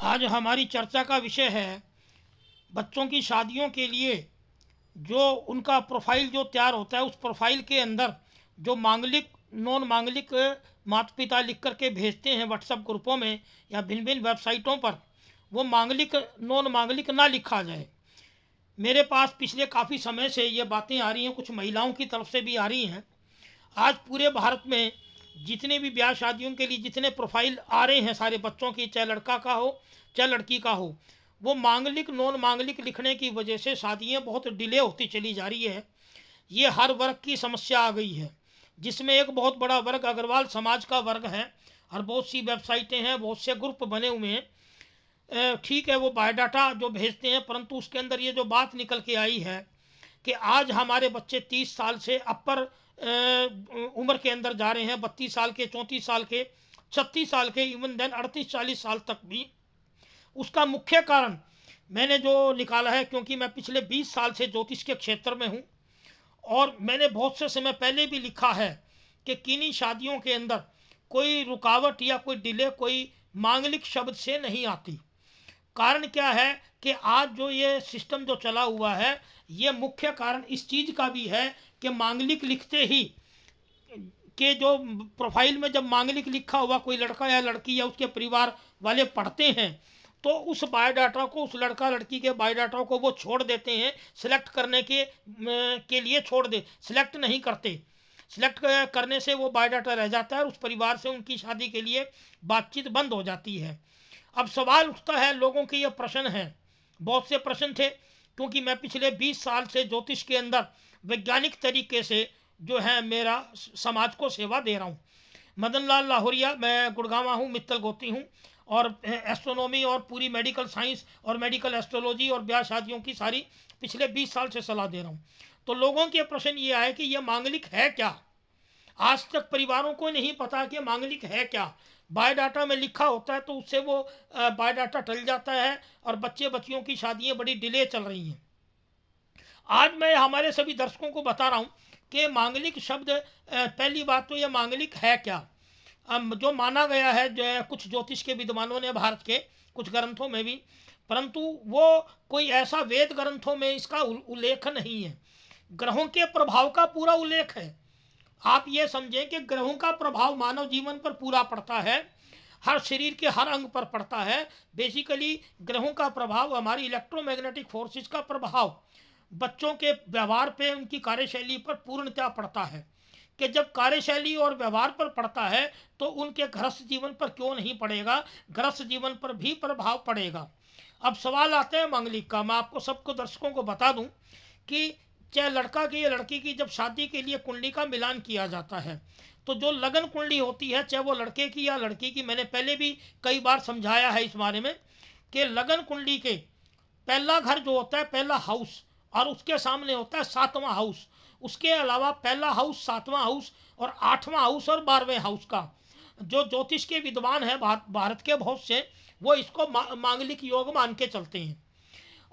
आज हमारी चर्चा का विषय है बच्चों की शादियों के लिए जो उनका प्रोफाइल जो तैयार होता है, उस प्रोफाइल के अंदर जो मांगलिक नॉन मांगलिक माता पिता लिख करके भेजते हैं व्हाट्सएप ग्रुपों में या भिन्न भिन्न वेबसाइटों पर, वो मांगलिक नॉन मांगलिक ना लिखा जाए। मेरे पास पिछले काफ़ी समय से ये बातें आ रही हैं, कुछ महिलाओं की तरफ से भी आ रही हैं। आज पूरे भारत में जितने भी ब्याह शादियों के लिए जितने प्रोफाइल आ रहे हैं सारे बच्चों की, चाहे लड़का का हो चाहे लड़की का हो, वो मांगलिक नॉन मांगलिक लिखने की वजह से शादियां बहुत डिले होती चली जा रही है। ये हर वर्ग की समस्या आ गई है, जिसमें एक बहुत बड़ा वर्ग अग्रवाल समाज का वर्ग है। और बहुत सी वेबसाइटें हैं, बहुत से ग्रुप बने हुए हैं। ठीक है, वो बायोडाटा जो भेजते हैं, परंतु उसके अंदर ये जो बात निकल के आई है कि आज हमारे बच्चे 30 साल से अपर उम्र के अंदर जा रहे हैं, 32 साल के, 34 साल के, 36 साल के, इवन देन 38-40 साल तक भी। उसका मुख्य कारण मैंने जो निकाला है, क्योंकि मैं पिछले 20 साल से ज्योतिष के क्षेत्र में हूँ और मैंने बहुत से समय पहले भी लिखा है कि किन्हीं शादियों के अंदर कोई रुकावट या कोई डिले कोई मांगलिक शब्द से नहीं आती। कारण क्या है कि आज जो ये सिस्टम जो चला हुआ है, ये मुख्य कारण इस चीज़ का भी है कि मांगलिक लिखते ही कि जो प्रोफाइल में जब मांगलिक लिखा हुआ कोई लड़का या लड़की या उसके परिवार वाले पढ़ते हैं, तो उस बायोडाटा को, उस लड़का लड़की के बायोडाटा को वो छोड़ देते हैं, सिलेक्ट करने के लिए छोड़ दे, सिलेक्ट नहीं करते। सिलेक्ट करने से वो बायोडाटा रह जाता है और उस परिवार से उनकी शादी के लिए बातचीत बंद हो जाती है। अब सवाल उठता है, लोगों के ये प्रश्न हैं, बहुत से प्रश्न थे, क्योंकि मैं पिछले 20 साल से ज्योतिष के अंदर वैज्ञानिक तरीके से जो है मेरा समाज को सेवा दे रहा हूँ। मदन लाल लाहौरिया, मैं गुड़गांवा हूँ, मित्तल गोती हूँ, और एस्ट्रोनॉमी और पूरी मेडिकल साइंस और मेडिकल एस्ट्रोलॉजी और ब्याह शादियों की सारी पिछले 20 साल से सलाह दे रहा हूँ। तो लोगों के प्रश्न ये आए कि ये मांगलिक है क्या। आज तक परिवारों को नहीं पता कि मांगलिक है क्या। बायोडाटा में लिखा होता है तो उससे वो बायोडाटा टल जाता है और बच्चे बच्चियों की शादियां बड़ी डिले चल रही हैं। आज मैं हमारे सभी दर्शकों को बता रहा हूँ कि मांगलिक शब्द, पहली बात तो ये मांगलिक है क्या। जो माना गया है जो कुछ ज्योतिष के विद्वानों ने, भारत के कुछ ग्रंथों में भी, परंतु वो कोई ऐसा वेद ग्रंथों में इसका उल्लेख नहीं है। ग्रहों के प्रभाव का पूरा उल्लेख है। आप ये समझें कि ग्रहों का प्रभाव मानव जीवन पर पूरा पड़ता है, हर शरीर के हर अंग पर पड़ता है। बेसिकली ग्रहों का प्रभाव, हमारी इलेक्ट्रोमैग्नेटिक फोर्सेस का प्रभाव बच्चों के व्यवहार पे, उनकी कार्यशैली पर पूर्णतः पड़ता है। कि जब कार्यशैली और व्यवहार पर पड़ता है तो उनके गृहस्थ जीवन पर क्यों नहीं पड़ेगा, गृहस्थ जीवन पर भी प्रभाव पड़ेगा। अब सवाल आते हैं मांगलिक का। मैं आपको सबको दर्शकों को बता दूं कि चाहे लड़का की या लड़की की जब शादी के लिए कुंडली का मिलान किया जाता है, तो जो लगन कुंडली होती है, चाहे वो लड़के की या लड़की की, मैंने पहले भी कई बार समझाया है इस बारे में कि लगन कुंडली के पहला घर जो होता है, पहला हाउस, और उसके सामने होता है 7वां हाउस। उसके अलावा पहला हाउस, 7वां हाउस और 8वां हाउस और 12वें हाउस का जो ज्योतिष के विद्वान है भारत के बहुत से, वो इसको मांगलिक योग मान के चलते हैं।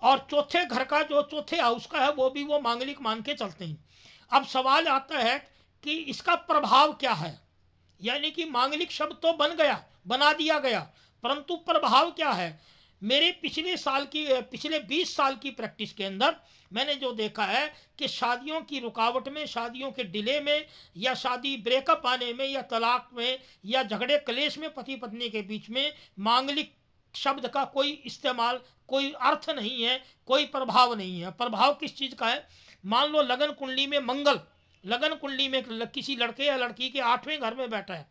और चौथे घर का जो चौथे हाउस का है वो भी वो मांगलिक मान के चलते हैं। अब सवाल आता है कि इसका प्रभाव क्या है। यानी कि मांगलिक शब्द तो बन गया, बना दिया गया, परंतु प्रभाव क्या है। मेरे पिछले 20 साल की प्रैक्टिस के अंदर मैंने जो देखा है कि शादियों की रुकावट में, शादियों के डिले में, या शादी ब्रेकअप आने में, या तलाक में, या झगड़े कलेश में पति पत्नी के बीच में मांगलिक शब्द का कोई इस्तेमाल, कोई अर्थ नहीं है, कोई प्रभाव नहीं है। प्रभाव किस चीज़ का है। मान लो लगन कुंडली में मंगल, लगन कुंडली में किसी लड़के या लड़की के 8वें घर में बैठा है,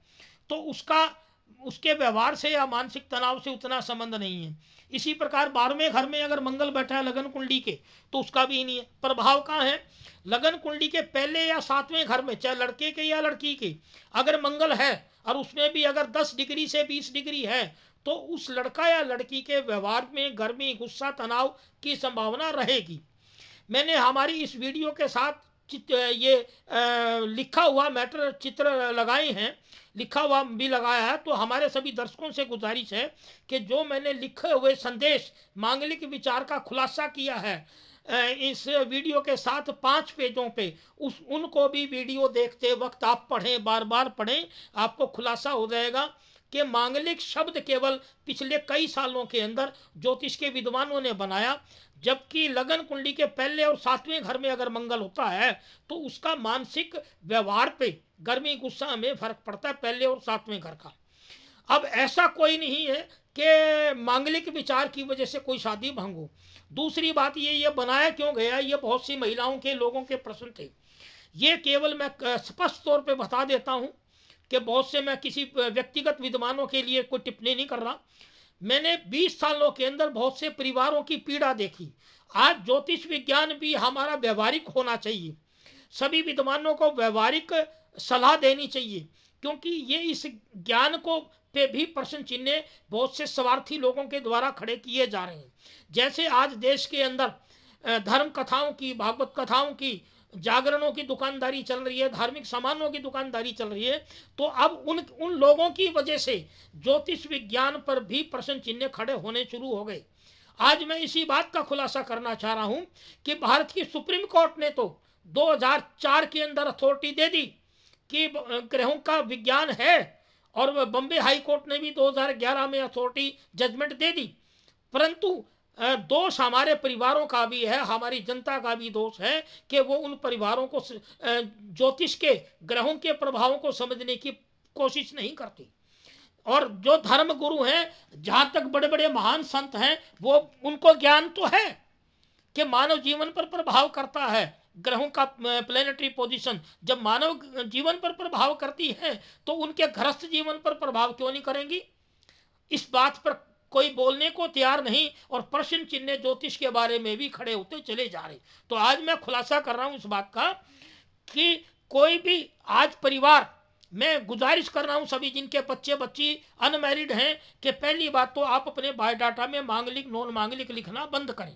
तो उसका उसके व्यवहार से या मानसिक तनाव से उतना संबंध नहीं है। इसी प्रकार 12वें घर में अगर मंगल बैठा है लगन कुंडली के, तो उसका भी नहीं है। प्रभाव कहाँ है। लगन कुंडली के पहले या 7वें घर में, चाहे लड़के के या लड़की के, अगर मंगल है और उसमें भी अगर 10 डिग्री से 20 डिग्री है, तो उस लड़का या लड़की के व्यवहार में गर्मी, गुस्सा, तनाव की संभावना रहेगी। मैंने हमारी इस वीडियो के साथ ये लिखा हुआ मैटर, चित्र लगाए हैं, लिखा हुआ भी लगाया है। तो हमारे सभी दर्शकों से गुजारिश है कि जो मैंने लिखे हुए संदेश, मांगलिक विचार का खुलासा किया है इस वीडियो के साथ 5 पेजों पे, उनको भी वीडियो देखते वक्त आप पढ़ें, बार बार पढ़ें, आपको खुलासा हो जाएगा कि मांगलिक शब्द केवल पिछले कई सालों के अंदर ज्योतिष के विद्वानों ने बनाया, जबकि लगन कुंडली के पहले और सातवें घर में अगर मंगल होता है तो उसका मानसिक व्यवहार पे, गर्मी गुस्सा में फर्क पड़ता है पहले और सातवें घर का। अब ऐसा कोई नहीं है कि मांगलिक विचार की वजह से कोई शादी भंग हो। दूसरी बात ये बनाया क्यों गया, ये बहुत सी महिलाओं के, लोगों के प्रश्न थे। ये केवल मैं स्पष्ट तौर पे बता देता हूं कि बहुत से, मैं किसी व्यक्तिगत विद्वानों के लिए कोई टिप्पणी नहीं कर रहा। मैंने 20 सालों के अंदर बहुत से परिवारों की पीड़ा देखी। आज ज्योतिष विज्ञान भी हमारा व्यवहारिक होना चाहिए, सभी विद्वानों को व्यवहारिक सलाह देनी चाहिए, क्योंकि ये इस ज्ञान को पे भी प्रश्न चिन्ह बहुत से स्वार्थी लोगों के द्वारा खड़े किए जा रहे हैं। जैसे आज देश के अंदर धर्म कथाओं की, भागवत कथाओं की, जागरणों की दुकानदारी चल रही है, धार्मिक सामानों की दुकानदारी चल रही है, तो अब उन लोगों की वजह से ज्योतिष विज्ञान पर भी प्रश्न चिन्ह खड़े होने शुरू हो गए। आज मैं इसी बात का खुलासा करना चाह रहा हूं कि भारत की सुप्रीम कोर्ट ने तो 2004 के अंदर अथॉरिटी दे दी कि ग्रहों का विज्ञान है, और बॉम्बे हाई कोर्ट ने भी 2011 में अथॉरिटी जजमेंट दे दी। परंतु दोष हमारे परिवारों का भी है, हमारी जनता का भी दोष है कि वो उन परिवारों को, ज्योतिष के ग्रहों के प्रभावों को समझने की कोशिश नहीं करती। और जो धर्म गुरु हैं, जहां तक बड़े बड़े महान संत हैं, वो उनको ज्ञान तो है कि मानव जीवन पर प्रभाव करता है ग्रहों का प्लेनेटरी पोजीशन। जब मानव जीवन पर प्रभाव करती है तो उनके गृहस्थ जीवन पर प्रभाव क्यों नहीं करेंगी? इस बात पर कोई बोलने को तैयार नहीं, और प्रश्न चिन्ह ज्योतिष के बारे में भी खड़े होते चले जा रहे। तो आज मैं खुलासा कर रहा हूं इस बात का कि कोई भी आज परिवार, मैं गुजारिश कर रहा हूं सभी जिनके बच्चे बच्ची अनमैरिड हैं, कि पहली बात तो आप अपने बायोडाटा में मांगलिक नॉन मांगलिक लिखना बंद करें।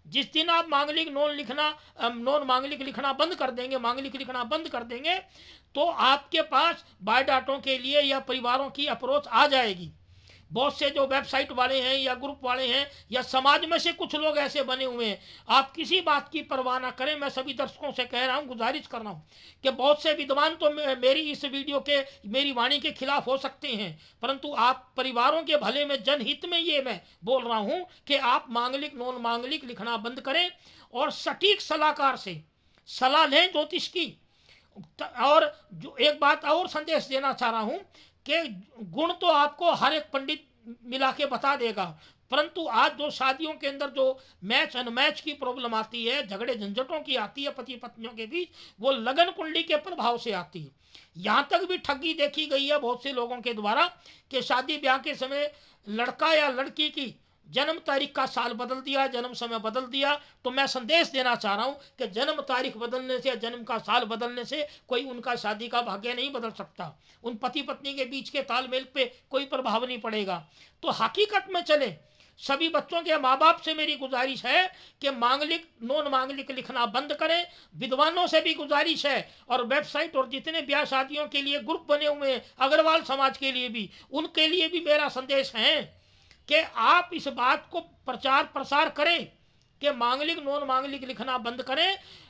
जिस दिन आप मांगलिक नॉन मांगलिक लिखना बंद कर देंगे, मांगलिक लिखना बंद कर देंगे, तो आपके पास बायोडाटों के लिए या परिवारों की अप्रोच आ जाएगी। बहुत से जो वेबसाइट वाले हैं या ग्रुप वाले हैं या समाज में से कुछ लोग ऐसे बने हुए हैं, आप किसी बात की परवाह ना करें। मैं सभी दर्शकों से कह रहा हूं, गुजारिश कर रहा हूं कि बहुत से विद्वान तो मेरी इस वीडियो के, मेरी वाणी के खिलाफ हो सकते हैं, परंतु आप परिवारों के भले में, जनहित में ये मैं बोल रहा हूं कि आप मांगलिक नॉन मांगलिक लिखना बंद करें और सटीक सलाहकार से सलाह लें ज्योतिष की। और जो एक बात और संदेश देना चाह रहा हूं कि गुण तो आपको हर एक पंडित मिला के बता देगा, परंतु आज जो शादियों के अंदर जो मैच अनमैच की प्रॉब्लम आती है, झगड़े झंझटों की आती है पति पत्नियों के बीच, वो लगन कुंडली के प्रभाव से आती है। यहाँ तक भी ठगी देखी गई है बहुत से लोगों के द्वारा कि शादी ब्याह के समय लड़का या लड़की की जन्म तारीख का साल बदल दिया, जन्म समय बदल दिया। तो मैं संदेश देना चाह रहा हूं कि जन्म तारीख बदलने से, जन्म का साल बदलने से कोई उनका शादी का भाग्य नहीं बदल सकता। उन पति पत्नी के बीच के तालमेल पे कोई प्रभाव नहीं पड़ेगा। तो हकीकत में चले, सभी बच्चों के माँ बाप से मेरी गुजारिश है कि मांगलिक नॉन मांगलिक लिखना बंद करें। विद्वानों से भी गुजारिश है, और वेबसाइट और जितने ब्याह शादियों के लिए ग्रुप बने हुए हैं, अग्रवाल समाज के लिए भी, उनके लिए भी मेरा संदेश है कि आप इस बात को प्रचार प्रसार करें कि मांगलिक नॉन मांगलिक लिखना बंद करें।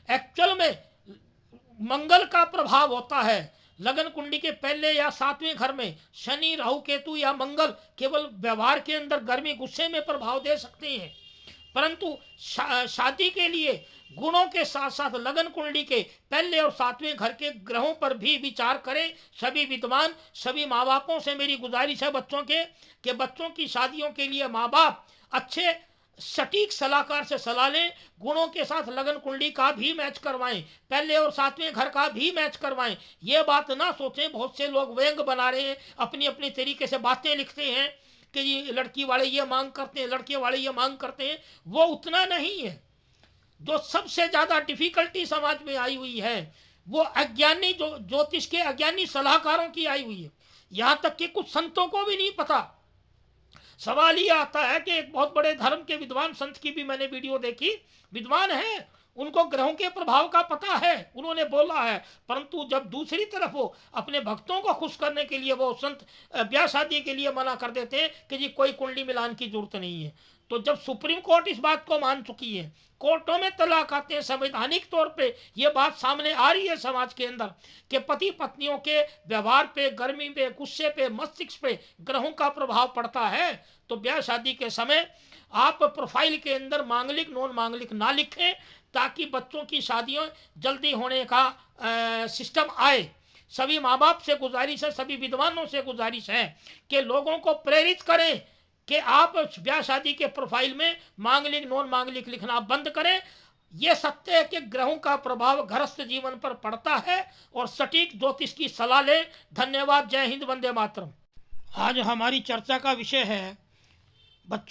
एक्चुअल में मंगल का प्रभाव होता है लगन कुंडली के पहले या सातवें घर में। शनि, राहु, केतु या मंगल केवल व्यवहार के अंदर गर्मी गुस्से में प्रभाव दे सकते हैं, परंतु शादी के लिए गुणों के साथ साथ लगन कुंडली के पहले और सातवें घर के ग्रहों पर भी विचार करें। सभी विद्वान, सभी माँ बापों से मेरी गुजारिश है बच्चों के, कि बच्चों की शादियों के लिए माँ बाप अच्छे सटीक सलाहकार से सलाह लें। गुणों के साथ लगन कुंडली का भी मैच करवाएं, पहले और सातवें घर का भी मैच करवाएं। ये बात ना सोचें, बहुत से लोग व्यंग बना रहे हैं, अपनी अपनी तरीके से बातें लिखते हैं कि ये लड़की वाले ये मांग करते हैं, लड़के वाले ये मांग करते हैं। वो उतना नहीं है। जो सबसे ज्यादा डिफिकल्टी समाज में आई हुई है वो अज्ञानी, जो ज्योतिष के अज्ञानी सलाहकारों की आई हुई है। यहां तक कि कुछ संतों को भी नहीं पता। सवाल ये आता है कि एक बहुत बड़े धर्म के विद्वान संत की भी मैंने वीडियो देखी, विद्वान है, उनको ग्रहों के प्रभाव का पता है, उन्होंने बोला है, परंतु जब दूसरी तरफ वो अपने भक्तों को खुश करने के लिए वो संत ब्याह शादी के लिए मना कर देते हैं कि जी कोई कुंडली मिलान की जरूरत नहीं है। तो जब सुप्रीम कोर्ट इस बात को मान चुकी है, कोर्टों में तलाक आते हैं, संवैधानिक तौर पे ये बात सामने आ रही है समाज के अंदर कि पति पत्नियों के व्यवहार पे, गर्मी पे, गुस्से पे, मस्तिष्क पे ग्रहों का प्रभाव पड़ता है, तो ब्याह शादी के समय आप प्रोफाइल के अंदर मांगलिक नॉन मांगलिक ना लिखें, ताकि बच्चों की शादियां जल्दी होने का सिस्टम आए। सभी माँ बाप से गुजारिश है, सभी विद्वानों से गुजारिश है कि लोगों को प्रेरित करें कि आप ब्याह शादी के प्रोफाइल में मांगलिक नॉन मांगलिक लिखना बंद करें। ये सत्य है कि ग्रहों का प्रभाव गृहस्थ जीवन पर पड़ता है, और सटीक ज्योतिष की सलाह लें। धन्यवाद। जय हिंद, वंदे मातरम। आज हमारी चर्चा का विषय है बच्चों